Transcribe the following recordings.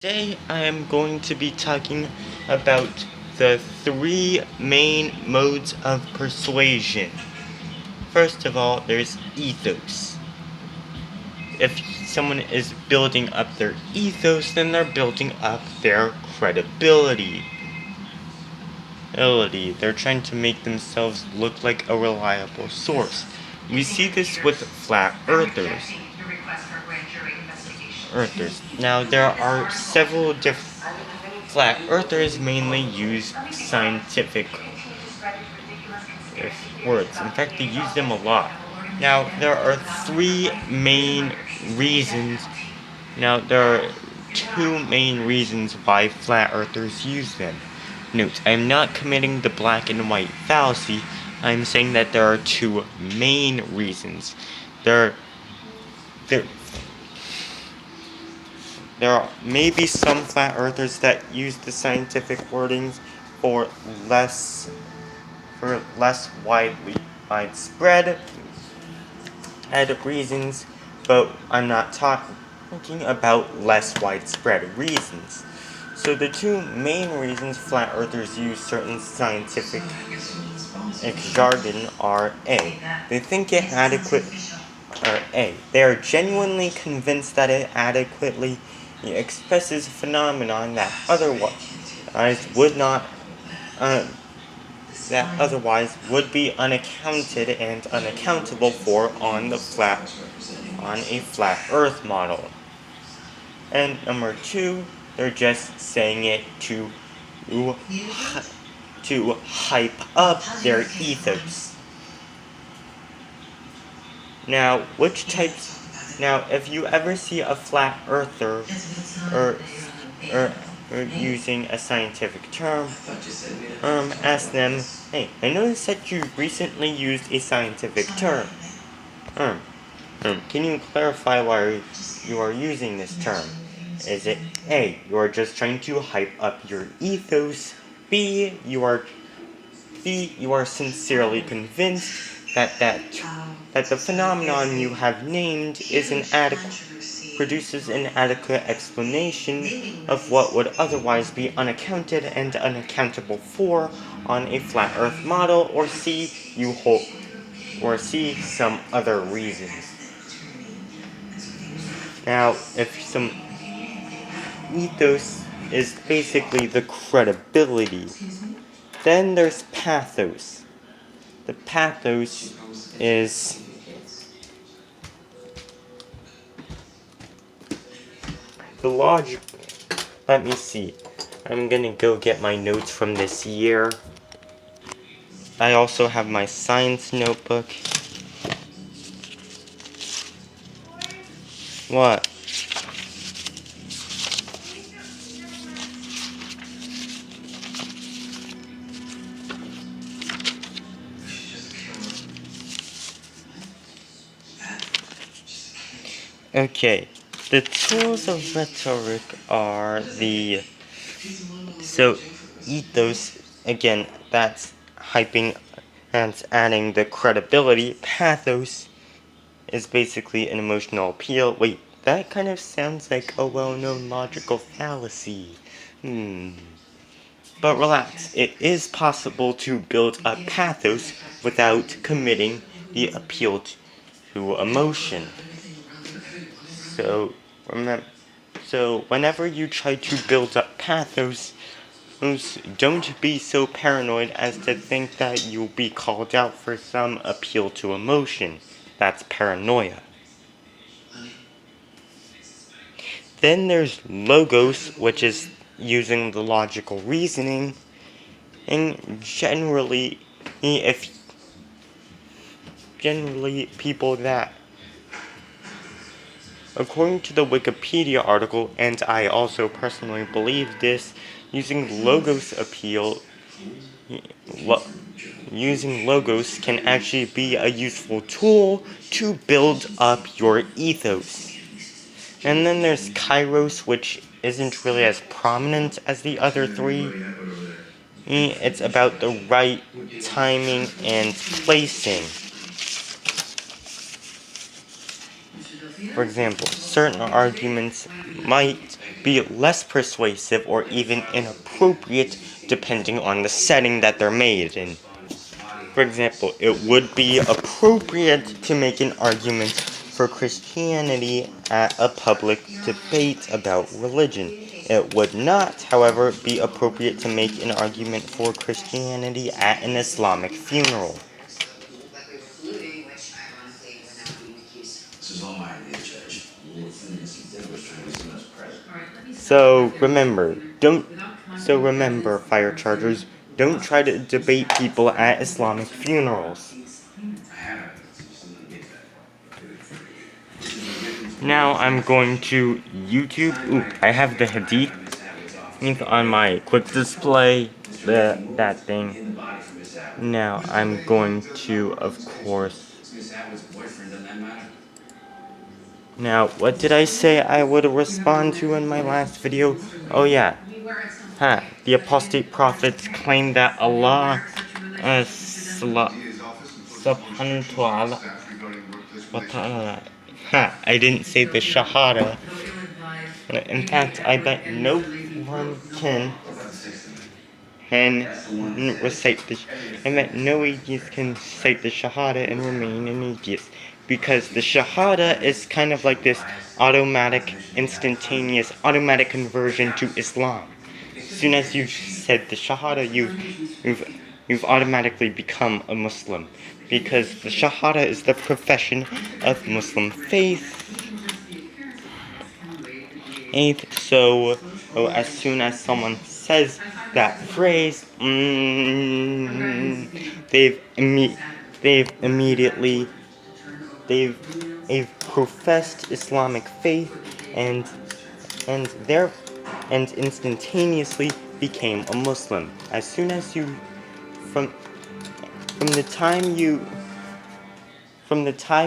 Today I am going to be talking about the three main modes of persuasion. First of all, there's ethos. If someone is building up their ethos, then they're building up their credibility. They're trying to make themselves look like a reliable source. We see this with flat earthers. Now, there are several different flat earthers mainly use scientific words. In fact, they use them a lot. Now, there are three main reasons. Now, there are two main reasons why flat earthers use them. Note, I'm not committing the black and white fallacy. I'm saying that there are two main reasons. There are maybe some flat earthers that use the scientific wordings for less widespread reasons, but I'm not talking about less widespread reasons. So the two main reasons flat earthers use certain scientific jargon are A. They think it they are genuinely convinced that it adequately expresses a phenomenon that otherwise would be unaccounted and unaccountable for on a flat Earth model. And number two, they're just saying it to hype up their ethos. Now, if you ever see a flat earther or using a scientific term, ask them, hey, I noticed that you recently used a scientific term. Can you clarify why you are using this term? Is it A, you are just trying to hype up your ethos? B, you are sincerely convinced that the phenomenon you have named produces an adequate explanation of what would otherwise be unaccounted and unaccountable for on a flat Earth model, or C, some other reasons. Now, if some ethos is basically the credibility, then there's pathos. The pathos is the logic. Let me see. I'm gonna go get my notes from this year. I also have my science notebook. What? Okay, the tools of rhetoric are ethos, again, that's hyping and adding the credibility. Pathos is basically an emotional appeal. Wait, that kind of sounds like a well-known logical fallacy. But relax, it is possible to build up pathos without committing the appeal to emotion. So whenever you try to build up pathos, don't be so paranoid as to think that you'll be called out for some appeal to emotion. That's paranoia. Then there's logos, which is using the logical reasoning, and generally people that, according to the Wikipedia article, and I also personally believe this, using logos can actually be a useful tool to build up your ethos. And then there's kairos, which isn't really as prominent as the other three. It's about the right timing and placing. For example, certain arguments might be less persuasive or even inappropriate depending on the setting that they're made in. For example, it would be appropriate to make an argument for Christianity at a public debate about religion. It would not, however, be appropriate to make an argument for Christianity at an Islamic funeral. So remember, fire chargers, don't try to debate people at Islamic funerals. Now I'm going to YouTube. Ooh, I have the hadith on my quick display, that thing. Now I'm going to, of course. Now, what did I say I would respond to in my last video? Oh yeah. The Apostate Prophet claimed that Allah subhanahu wa ta'ala. I didn't say the Shahada. In fact, I bet no one can recite the. I bet no atheist can cite the Shahada and remain an atheist, because the Shahada is kind of like this instantaneous, automatic conversion to Islam. As soon as you've said the Shahada, you've automatically become a Muslim, because the Shahada is the profession of Muslim faith. So as soon as someone says that phrase, they've professed Islamic faith and instantaneously became a Muslim. As soon as you from the time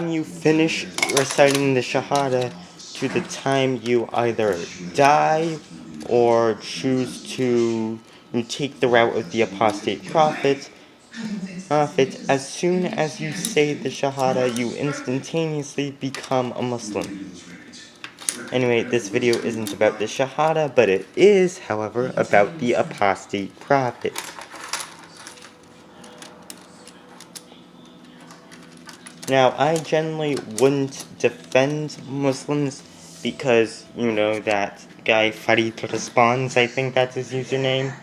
you finish reciting the Shahada to the time you either die or choose to take the route of the Apostate Prophet, as soon as you say the Shahada, you instantaneously become a Muslim. Anyway, this video isn't about the Shahada, but it is, however, about the Apostate Prophet. Now, I generally wouldn't defend Muslims because, that guy Farid Responds, I think that's his username,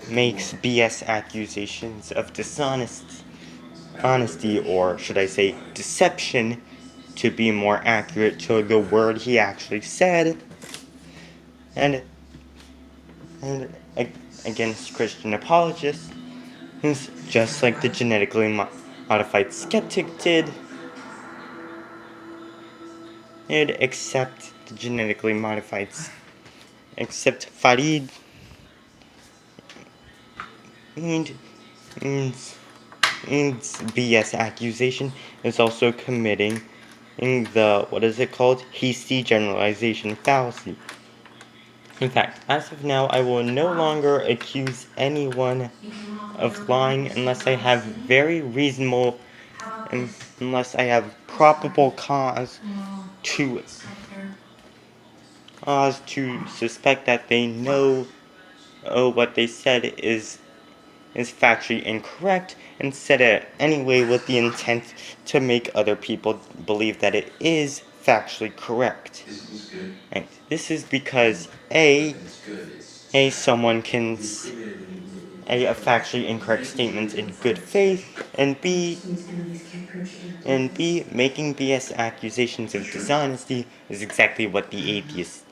makes BS accusations of honesty, or should I say deception, to be more accurate to the word he actually said, and against Christian apologists, who's just like the genetically modified skeptic did, except the genetically modified, except Farid and BS accusation is also committing the hasty generalization fallacy. In fact, as of now, I will no longer accuse anyone of lying unless I have unless I have probable cause to suspect that they know what they said is factually incorrect, and said it anyway with the intent to make other people believe that it is factually correct. Right. This is because someone can a factually incorrect statement in good faith, and B, making BS accusations of dishonesty is exactly what the atheists,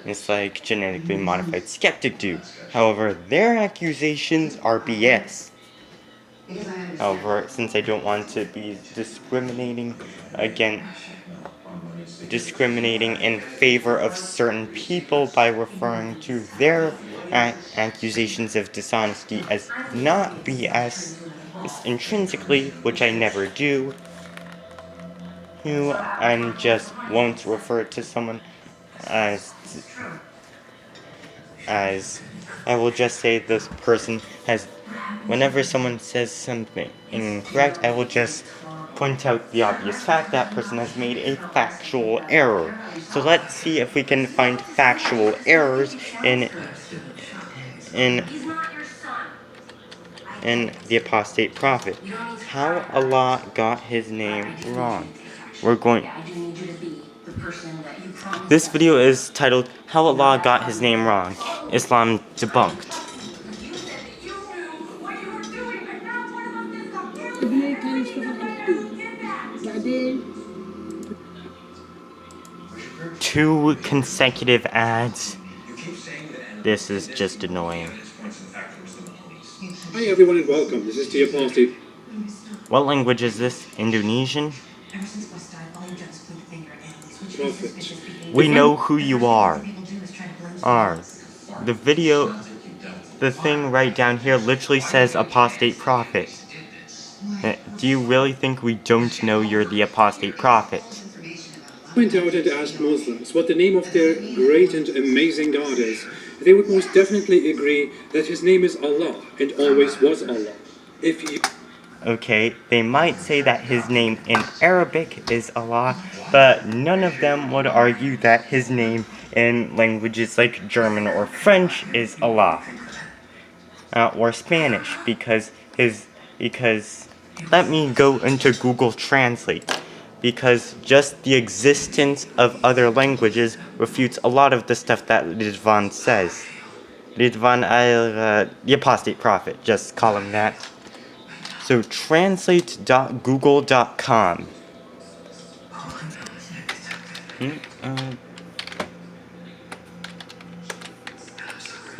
it's like genetically modified skeptic do. However, their accusations are BS. However, since I don't want to be discriminating in favor of certain people by referring to their accusations of dishonesty as not BS intrinsically, which I never do, I just won't refer to someone as I will just say this person has, whenever someone says something incorrect, I will just point out the obvious fact that person has made a factual error. So let's see if we can find factual errors in the Apostate Prophet. How Allah got his name wrong. This video is titled How Allah Got His Name Wrong. Islam Debunked. Two consecutive ads. This is just annoying. Hi everyone and welcome. This is the Apostate. What language is this? Indonesian? Prophet. We know who you are. The thing right down here literally says Apostate Prophet. Do you really think we don't know you're the Apostate Prophet? Point out and ask Muslims what the name of their great and amazing God is. They would most definitely agree that his name is Allah and always was Allah. Okay, they might say that his name in Arabic is Allah, but none of them would argue that his name in languages like German or French is Allah. Or Spanish, because let me go into Google Translate, because just the existence of other languages refutes a lot of the stuff that Ridvan says. Ridvan the Apostate Prophet, just call him that. So translate.google.com.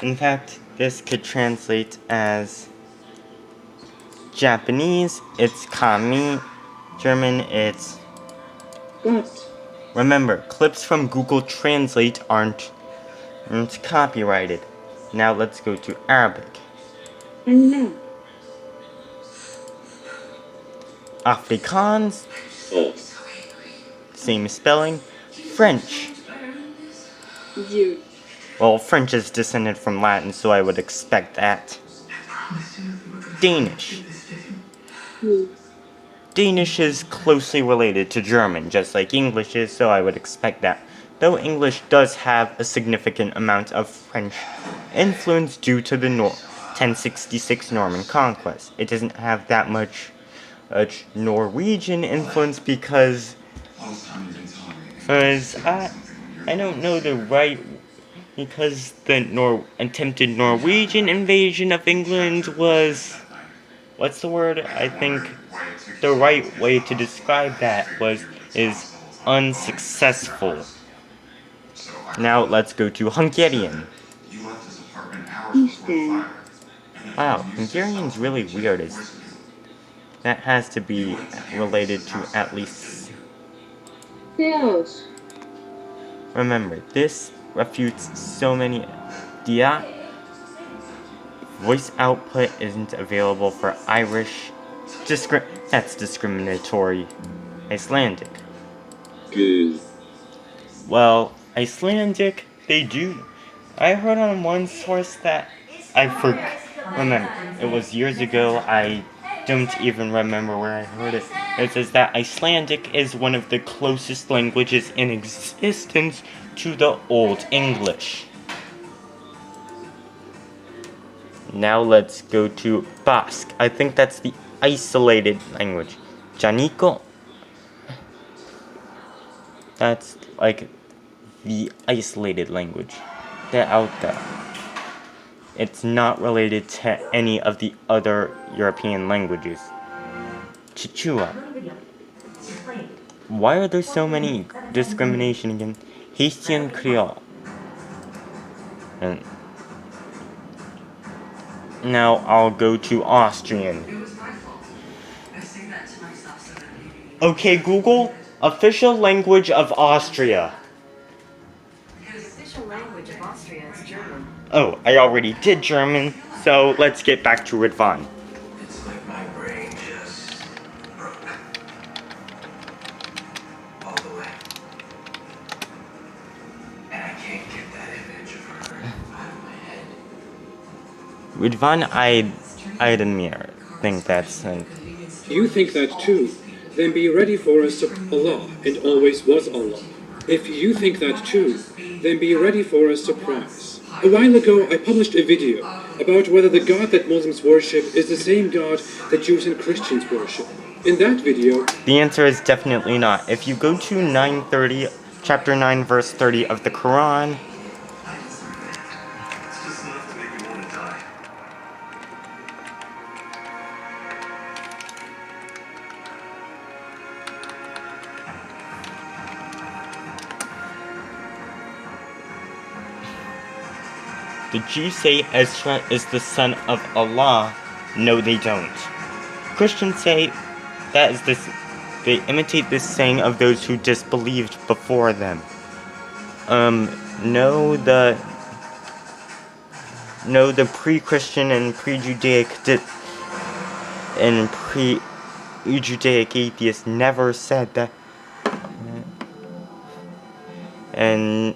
In fact, this could translate as Japanese, it's kami. German, it's... Remember, clips from Google Translate aren't copyrighted. Now let's go to Arabic. Afrikaans, same spelling. French. Well, French is descended from Latin, so I would expect that. Danish. Danish is closely related to German, just like English is, so I would expect that. Though English does have a significant amount of French influence due to the 1066 Norman conquest. It doesn't have that much Norwegian influence because I don't know the right, because the attempted Norwegian invasion of England was, what's the word? I think the right way to describe that is unsuccessful. Now let's go to Hungarian. Wow, Hungarian's really weird. That has to be related to at least... Remember, this refutes so many... Voice output isn't available for Irish. That's discriminatory. Icelandic. Good. Well, Icelandic, they do. I heard on one source that remember, it was years ago, I don't even remember where I heard it. It says that Icelandic is one of the closest languages in existence to the Old English. Now let's go to Basque. I think that's the isolated language. Janiko. That's like the isolated language. They're out there. It's not related to any of the other European languages. Chichua. Why are there so many discrimination against Haitian Creole? And now I'll go to Austrian. Okay, Google, official language of Austria. The official language of Austria is German. Oh, I already did German, so let's get back to Ridvan. It's like my brain just broke all the way. And I can't get that image of her out of my head. Ridvan, I think that's... You think that too? then be ready for a Allah and always was Allah. If you think that too, then be ready for a surprise. A while ago, I published a video about whether the God that Muslims worship is the same God that Jews and Christians worship. In that video, The answer is definitely not. If you go to 9:30, chapter 9, verse 30 of the Quran, It's just enough to make you want to die. the Jews say Ezra is the son of Allah. No, they don't. Christians say that is this. They imitate this saying of those who disbelieved before them. No, the pre-Christian and pre-Judaic and pre-Judaic atheists never said that, and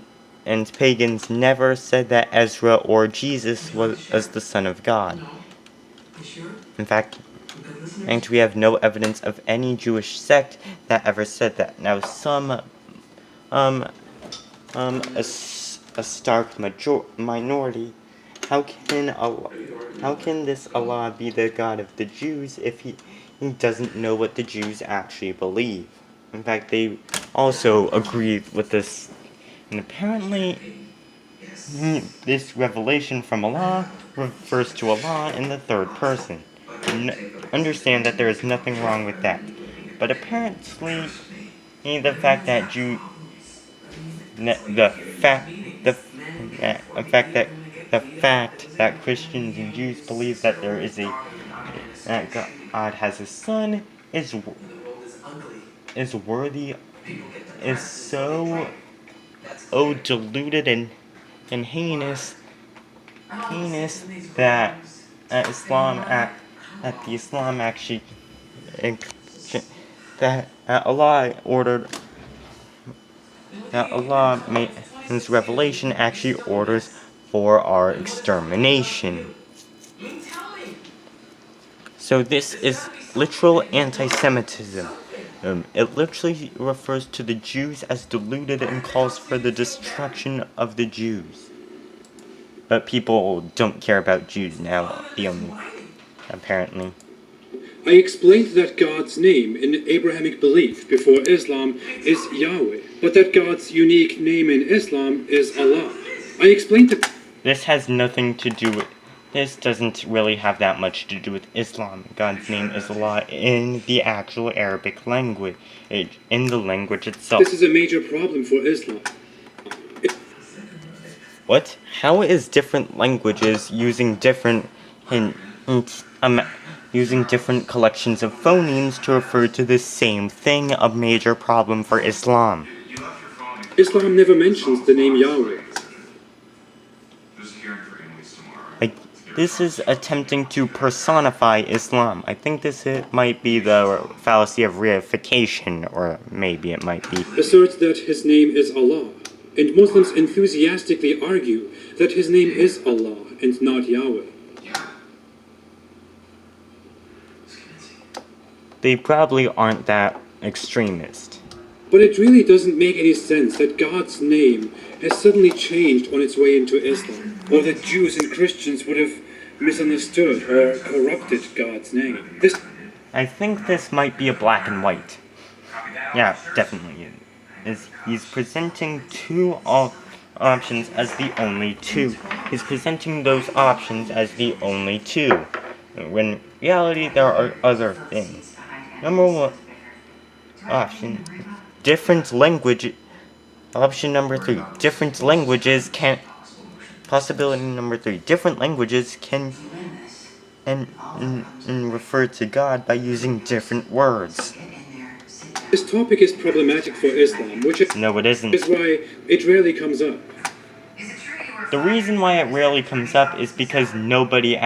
pagans never said that Ezra or Jesus was the son of God. In fact, and we have no evidence of any Jewish sect that ever said that. Now, a stark minority. How can this Allah be the God of the Jews if he doesn't know what the Jews actually believe? In fact, they also agree with this. And apparently, this revelation from Allah refers to Allah in the third person. Understand that there is nothing wrong with that. But apparently, the fact that Christians and Jews believe that that God has a son is so deluded and heinous that the Islam actually that Allah ordered that Allah made his revelation actually orders for our extermination. So this is literal anti-Semitism. It literally refers to the Jews as deluded and calls for the destruction of the Jews. But people don't care about Jews now, apparently. I explained that God's name in Abrahamic belief before Islam is Yahweh, but that God's unique name in Islam is Allah. I explained that This has nothing to do with. This doesn't really have that much to do with Islam. God's name is Allah in the actual Arabic language, in the language itself. this is a major problem for Islam. What? How is different languages using different collections of phonemes to refer to the same thing a major problem for Islam? You left your phone in Islam never mentions the name Yahweh. There's a hearing for Emily's tomorrow. This is attempting to personify Islam. I think this might be the fallacy of reification, or maybe it might be. Asserts that his name is Allah, and Muslims enthusiastically argue that his name is Allah and not Yahweh. They probably aren't that extremist. But it really doesn't make any sense that God's name has suddenly changed on its way into Islam, or that Jews and Christians would have misunderstood or corrupted God's name. I think this might be a black and white. Yeah, definitely. He's presenting two options as the only two. He's presenting those options as the only two. When in reality, there are other things. Number one option, different language. Option number 3, different languages can. Possibility number 3, different languages can and refer to God by using different words. This topic is problematic for Islam, which is No, it isn't. why it rarely comes up. The reason why it rarely comes up is because nobody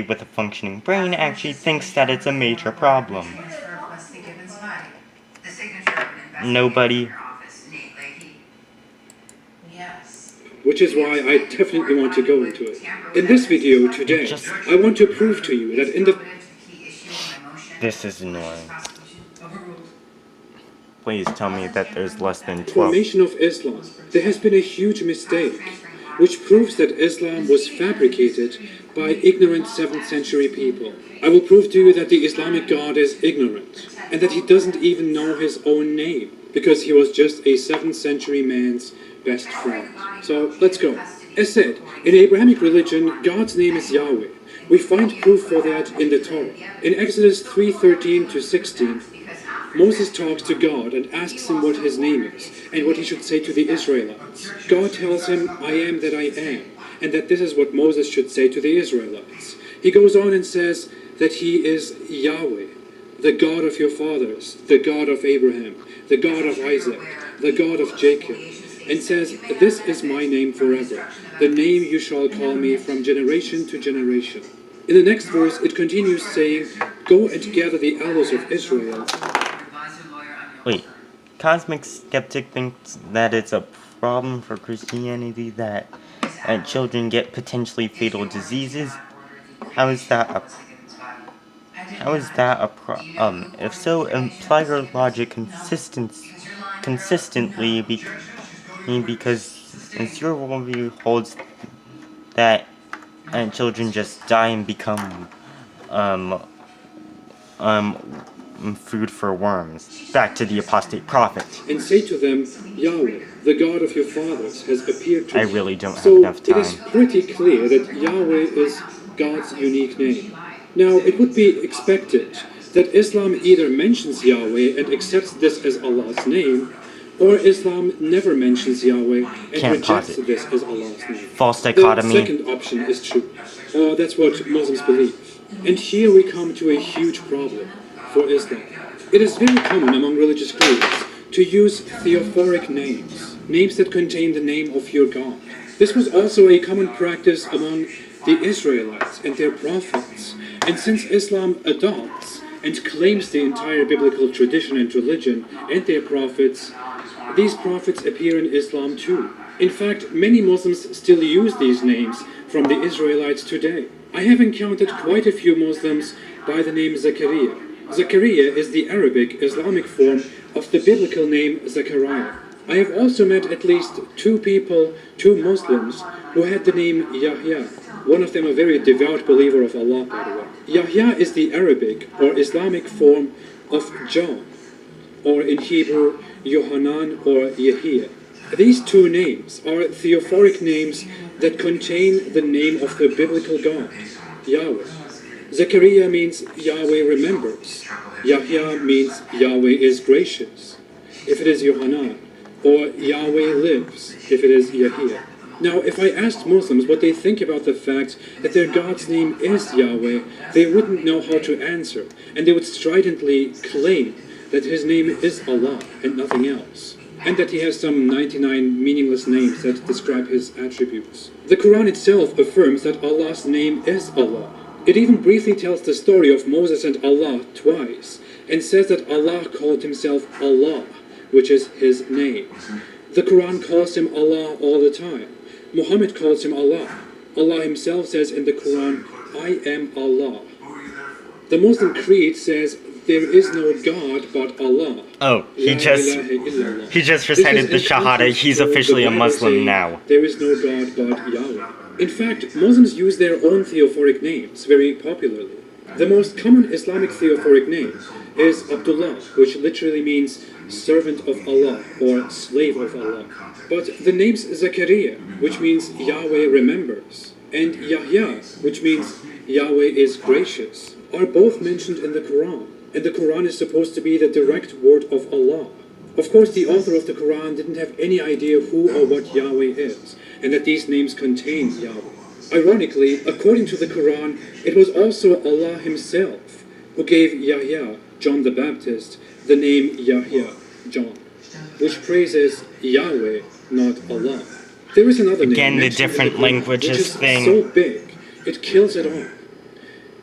with a functioning brain actually thinks that it's a major problem. Nobody. Which is why I definitely want to go into it. In this video today, I want to prove to you that in the This is annoying. Please tell me that there's less than 12. Formation of Islam. There has been a huge mistake, which proves that Islam was fabricated by ignorant 7th century people. I will prove to you that the Islamic God is ignorant, and that he doesn't even know his own name, because he was just a 7th century man's best friend. So, let's go. As said, in Abrahamic religion, God's name is Yahweh. We find proof for that in the Torah. In Exodus 3:13 to 16, Moses talks to God and asks him what his name is, and what he should say to the Israelites. God tells him, I am that I am, and that this is what Moses should say to the Israelites. He goes on and says that he is Yahweh, the God of your fathers, the God of Abraham, the God of Isaac, the God of Jacob, and says, this is my name forever, the name you shall call me from generation to generation. In the next verse, it continues saying, go and gather the elders of Israel. Wait, Cosmic Skeptic thinks that it's a problem for Christianity that children get potentially fatal diseases? How is that a problem? If so, imply your logic consistently because since your worldview holds that children just die and become food for worms. Back to the Apostate Prophet. And say to them, Yahweh, the God of your fathers, has appeared to you. I really don't have enough time. So it is pretty clear that Yahweh is God's unique name. Now, it would be expected that Islam either mentions Yahweh and accepts this as Allah's name, or Islam never mentions Yahweh and rejects this as Allah's name. False dichotomy. The second option is true. That's what Muslims believe. And here we come to a huge problem for Islam. It is very common among religious groups to use theophoric names, names that contain the name of your God. This was also a common practice among the Israelites and their prophets. And since Islam adopts and claims the entire biblical tradition and religion and their prophets, these prophets appear in Islam too. In fact, many Muslims still use these names from the Israelites today. I have encountered quite a few Muslims by the name Zakaria. Zakaria is the Arabic Islamic form of the biblical name Zechariah. I have also met at least two Muslims, who had the name Yahya. One of them a very devout believer of Allah, by the way. Yahya is the Arabic or Islamic form of John, or in Hebrew, Yohanan or Yahya. These two names are theophoric names that contain the name of the biblical God, Yahweh. Zechariah means Yahweh remembers. Yahya means Yahweh is gracious, if it is Yohanan, or Yahweh lives, if it is Yahya. Now, if I asked Muslims what they think about the fact that their God's name is Yahweh, they wouldn't know how to answer, and they would stridently claim that his name is Allah and nothing else, and that he has some 99 meaningless names that describe his attributes. The Quran itself affirms that Allah's name is Allah. It even briefly tells the story of Moses and Allah twice, and says that Allah called himself Allah, which is his name. The Quran calls him Allah all the time. Muhammad calls him Allah. Allah himself says in the Quran, I am Allah. The Muslim creed says, there is no God but Allah. Oh, he just recited the Shahada. He's officially a Muslim now. There is no God but Yahweh. In fact, Muslims use their own theophoric names very popularly. The most common Islamic theophoric name is Abdullah, which literally means servant of Allah or slave of Allah. But the names Zakaria, which means Yahweh remembers, and Yahya, which means Yahweh is gracious, are both mentioned in the Quran. And the Quran is supposed to be the direct word of Allah. Of course, the author of the Quran didn't have any idea who or what Yahweh is, and that these names contain Yahweh. Ironically, according to the Quran, it was also Allah himself who gave Yahya, John the Baptist, the name Yahya, John, which praises Yahweh, not Allah. There is another Again, name the different languages thing. So big, it kills it all.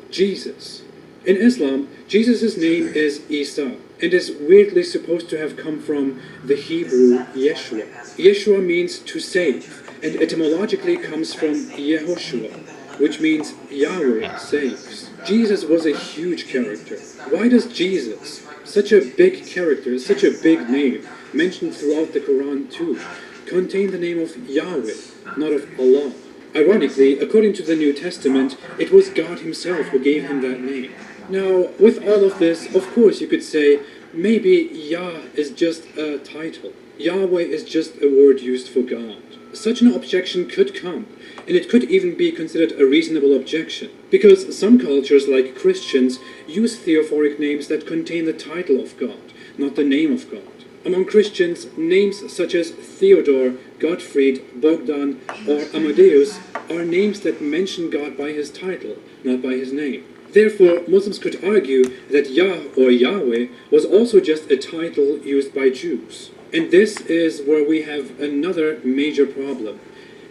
Jesus. In Islam, Jesus' name is Isa, and is weirdly supposed to have come from the Hebrew Yeshua. Yeshua means to save, and etymologically comes from Yehoshua, which means Yahweh saves. Jesus was a huge character. Why does Jesus, such a big character, such a big name, mentioned throughout the Quran too, contain the name of Yahweh, not of Allah? Ironically, according to the New Testament, it was God himself who gave him that name. Now, with all of this, of course you could say, maybe Yah is just a title. Yahweh is just a word used for God. Such an objection could come, and it could even be considered a reasonable objection, because some cultures, like Christians, use theophoric names that contain the title of God, not the name of God. Among Christians, names such as Theodore, Gottfried, Bogdan, or Amadeus are names that mention God by his title, not by his name. Therefore, Muslims could argue that Yah or Yahweh was also just a title used by Jews. And this is where we have another major problem,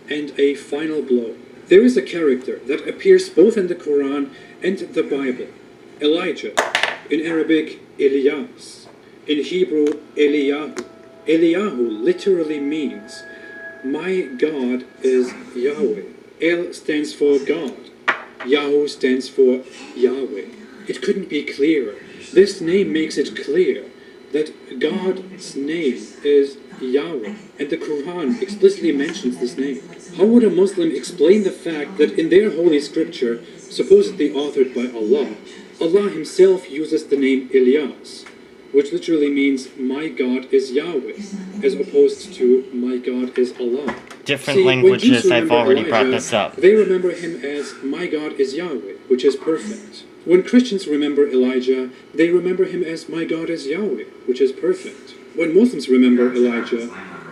and a final blow. There is a character that appears both in the Quran and the Bible. Elijah, in Arabic, Elias, in Hebrew, Eliyahu. Eliyahu literally means, my God is Yahweh. El stands for God. Yahu stands for Yahweh. It couldn't be clearer. This name makes it clear that God's name is Yahweh, and the Quran explicitly mentions this name. How would a Muslim explain the fact that in their holy scripture, supposedly authored by Allah, Allah himself uses the name Elias, which literally means my God is Yahweh, as opposed to my God is Allah? Different See, languages, when Jews I've remember already brought Elijah, this up. They remember him as my God is Yahweh, which is perfect. When Christians remember Elijah, they remember him as my God is Yahweh, which is perfect. When Muslims remember Elijah,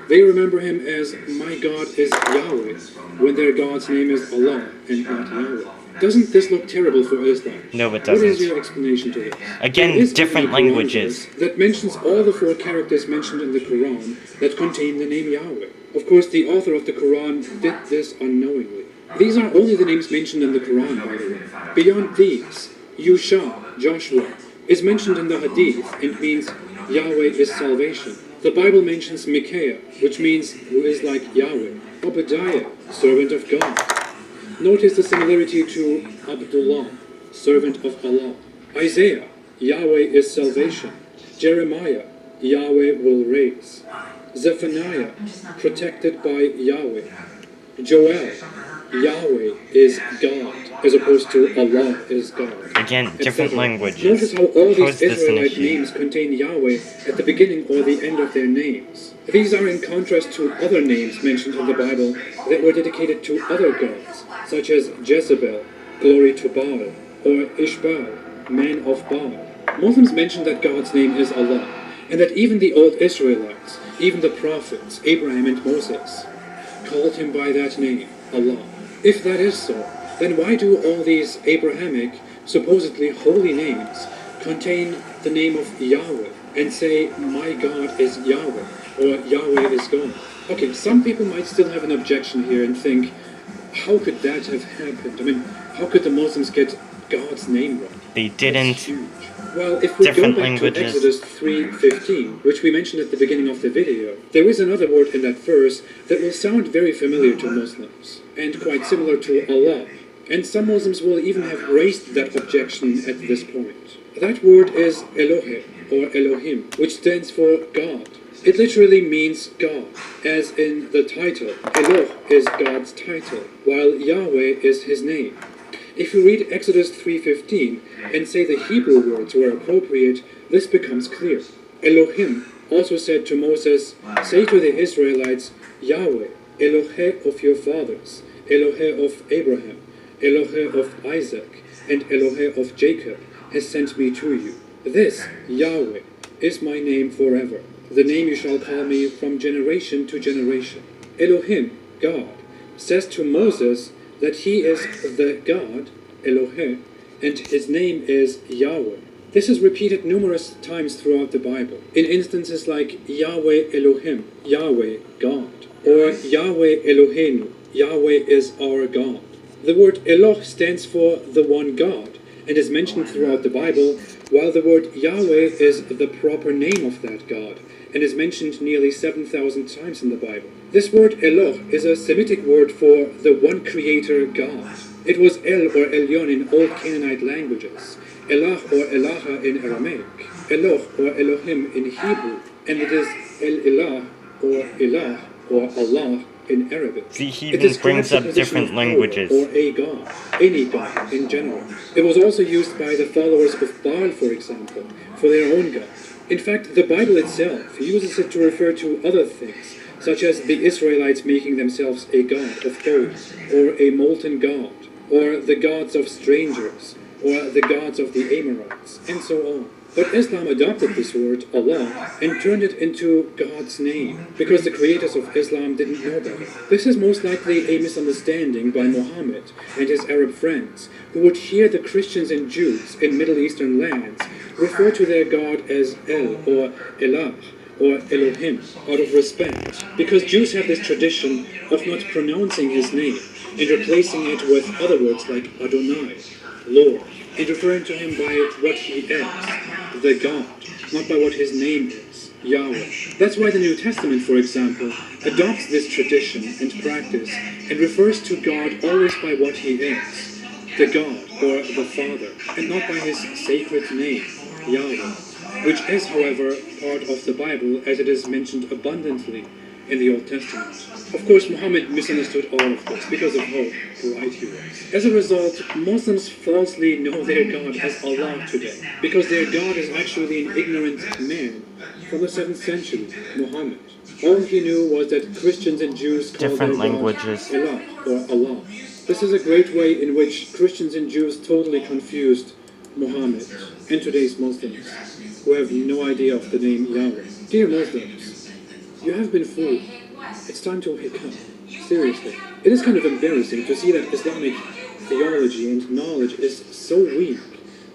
they remember him as my God is Yahweh, when their God's name is Allah and not Yahweh. Doesn't this look terrible for Islam? No, it What is doesn't. your explanation to this? Again, There is different even a Quran languages. verse that mentions all the 4 characters mentioned in the Quran that contain the name Yahweh. Of course, the author of the Quran did this unknowingly. These are only the names mentioned in the Quran, by the way. Beyond these, Yusha, Joshua, is mentioned in the Hadith and means Yahweh is salvation. The Bible mentions Micaiah, which means who is like Yahweh. Obadiah, servant of God. Notice the similarity to Abdullah, servant of Allah. Isaiah, Yahweh is salvation. Jeremiah, Yahweh will raise. Zephaniah, protected by Yahweh. Joel, Yahweh is God, as opposed to Allah is God. Again, different etc. languages. Notice how all How is these this an Israelite issue? names contain Yahweh at the beginning or the end of their names. These are in contrast to other names mentioned in the Bible that were dedicated to other gods, such as Jezebel, glory to Baal, or Ishbaal, man of Baal. Muslims mention that God's name is Allah, and that even the old Israelites, even the prophets, Abraham and Moses, called him by that name, Allah. If that is so, then why do all these Abrahamic, supposedly holy names contain the name of Yahweh and say, my God is Yahweh, or Yahweh is God? Okay, some people might still have an objection here and think, how could that have happened? I mean, how could the Muslims get God's name wrong? They That's didn't. huge. Well, if we Different go back languages. to Exodus 3:15, which we mentioned at the beginning of the video, there is another word in that verse that will sound very familiar to Muslims, and quite similar to Allah. And some Muslims will even have raised that objection at this point. That word is Elohe, or Elohim, which stands for God. It literally means God, as in the title. Eloh is God's title, while Yahweh is his name. If you read Exodus 3:15 and say the Hebrew words were appropriate, this becomes clear. Elohim also said to Moses, say to the Israelites, Yahweh, Elohe of your fathers, Elohe of Abraham, Elohe of Isaac, and Elohe of Jacob, has sent me to you. This, Yahweh, is my name forever, the name you shall call me from generation to generation. Elohim, God, says to Moses that he is the God, Elohe, and his name is Yahweh. This is repeated numerous times throughout the Bible, in instances like Yahweh Elohim, Yahweh, God, or Yahweh Eloheinu, Yahweh is our God. The word Eloh stands for the one God, and is mentioned throughout the Bible, while the word Yahweh is the proper name of that God, and is mentioned nearly 7,000 times in the Bible. This word Eloh is a Semitic word for the one creator God. It was El or Elyon in Old Canaanite languages, Elah or Elaha in Aramaic, Eloh or Elohim in Hebrew, and it is El-Ilah or Ilah or Allah in Arabic. See, he It even describes brings the up position different of power languages. or a god, any god in general. It was also used by the followers of Baal, for example, for their own god. In fact, the Bible itself uses it to refer to other things, such as the Israelites making themselves a god of gold, or a molten god, or the gods of strangers, or the gods of the Amorites, and so on. But Islam adopted this word, Allah, and turned it into God's name, because the creators of Islam didn't know better. This is most likely a misunderstanding by Muhammad and his Arab friends, who would hear the Christians and Jews in Middle Eastern lands refer to their God as El or Elah or Elohim out of respect, because Jews have this tradition of not pronouncing his name and replacing it with other words like Adonai, Lord, and referring to him by what he is, the God, not by what his name is, Yahweh. That's why the New Testament, for example, adopts this tradition and practice and refers to God always by what he is, the God or the Father, and not by his sacred name, Yahweh, which is, however, part of the Bible as it is mentioned abundantly in the Old Testament. Of course, Muhammad misunderstood all of this because of how bright he was. As a result, Muslims falsely know their God as Allah today, because their God is actually an ignorant man from the 7th century, Muhammad. All he knew was that Christians and Jews called Different their languages. God Elah or Allah. This is a great way in which Christians and Jews totally confused Muhammad and today's Muslims, who have no idea of the name Yahweh. Dear Muslims, you have been fooled. It's time to wake up. Seriously. It is kind of embarrassing to see that Islamic theology and knowledge is so weak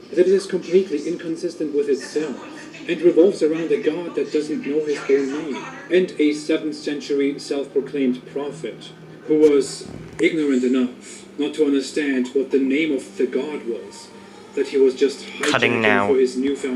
that it is completely inconsistent with itself and revolves around a God that doesn't know his own name, and a 7th century self-proclaimed prophet who was ignorant enough not to understand what the name of the God was, that he was just Cutting hijacking now. for his newfound